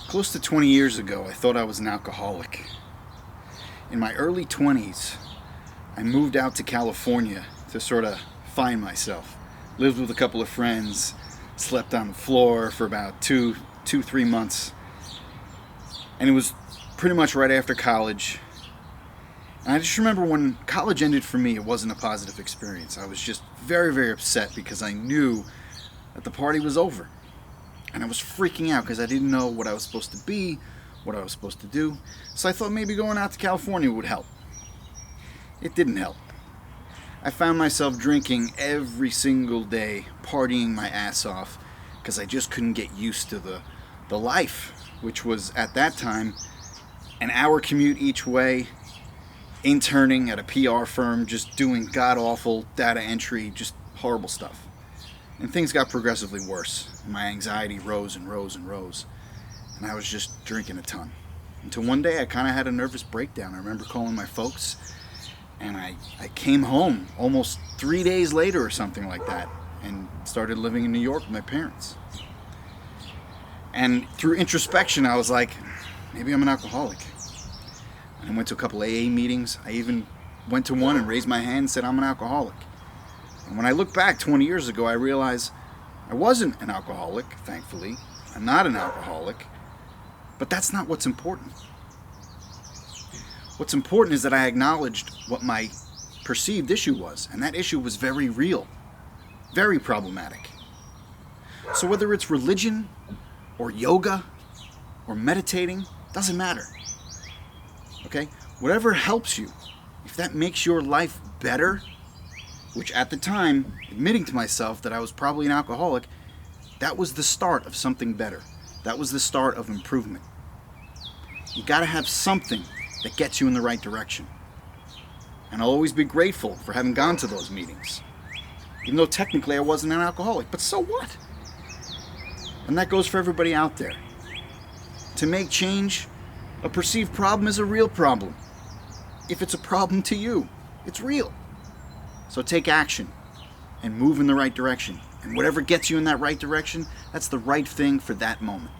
Close to 20 years ago, I thought I was an alcoholic. In my early 20s, I moved out to California to sort of find myself. Lived with a couple of friends, slept on the floor for about 3 months. And it was pretty much right after college. And I just remember when college ended for me, it wasn't a positive experience. I was just very, very upset because I knew that the party was over. And I was freaking out because I didn't know what I was supposed to be, what I was supposed to do. So I thought maybe going out to California would help. It didn't help. I found myself drinking every single day, partying my ass off, because I just couldn't get used to the life, which was at that time an hour commute each way, interning at a PR firm, just doing god-awful data entry, just horrible stuff. And things got progressively worse. My anxiety rose and rose and rose. And I was just drinking a ton. Until one day I kind of had a nervous breakdown. I remember calling my folks, and I came home almost 3 days later or something like that, and started living in New York with my parents. And through introspection, I was like, maybe I'm an alcoholic. And I went to a couple AA meetings. I even went to one and raised my hand and said, I'm an alcoholic. And when I look back 20 years ago, I realized I wasn't an alcoholic, thankfully. I'm not an alcoholic. But that's not what's important. What's important is that I acknowledged what my perceived issue was. And that issue was very real, very problematic. So whether it's religion or yoga or meditating, doesn't matter. Okay? Whatever helps you, if that makes your life better, which at the time, admitting to myself that I was probably an alcoholic, that was the start of something better. That was the start of improvement. You gotta have something that gets you in the right direction. And I'll always be grateful for having gone to those meetings. Even though technically I wasn't an alcoholic, but so what? And that goes for everybody out there. To make change, a perceived problem is a real problem. If it's a problem to you, it's real. So take action and move in the right direction. And whatever gets you in that right direction, that's the right thing for that moment.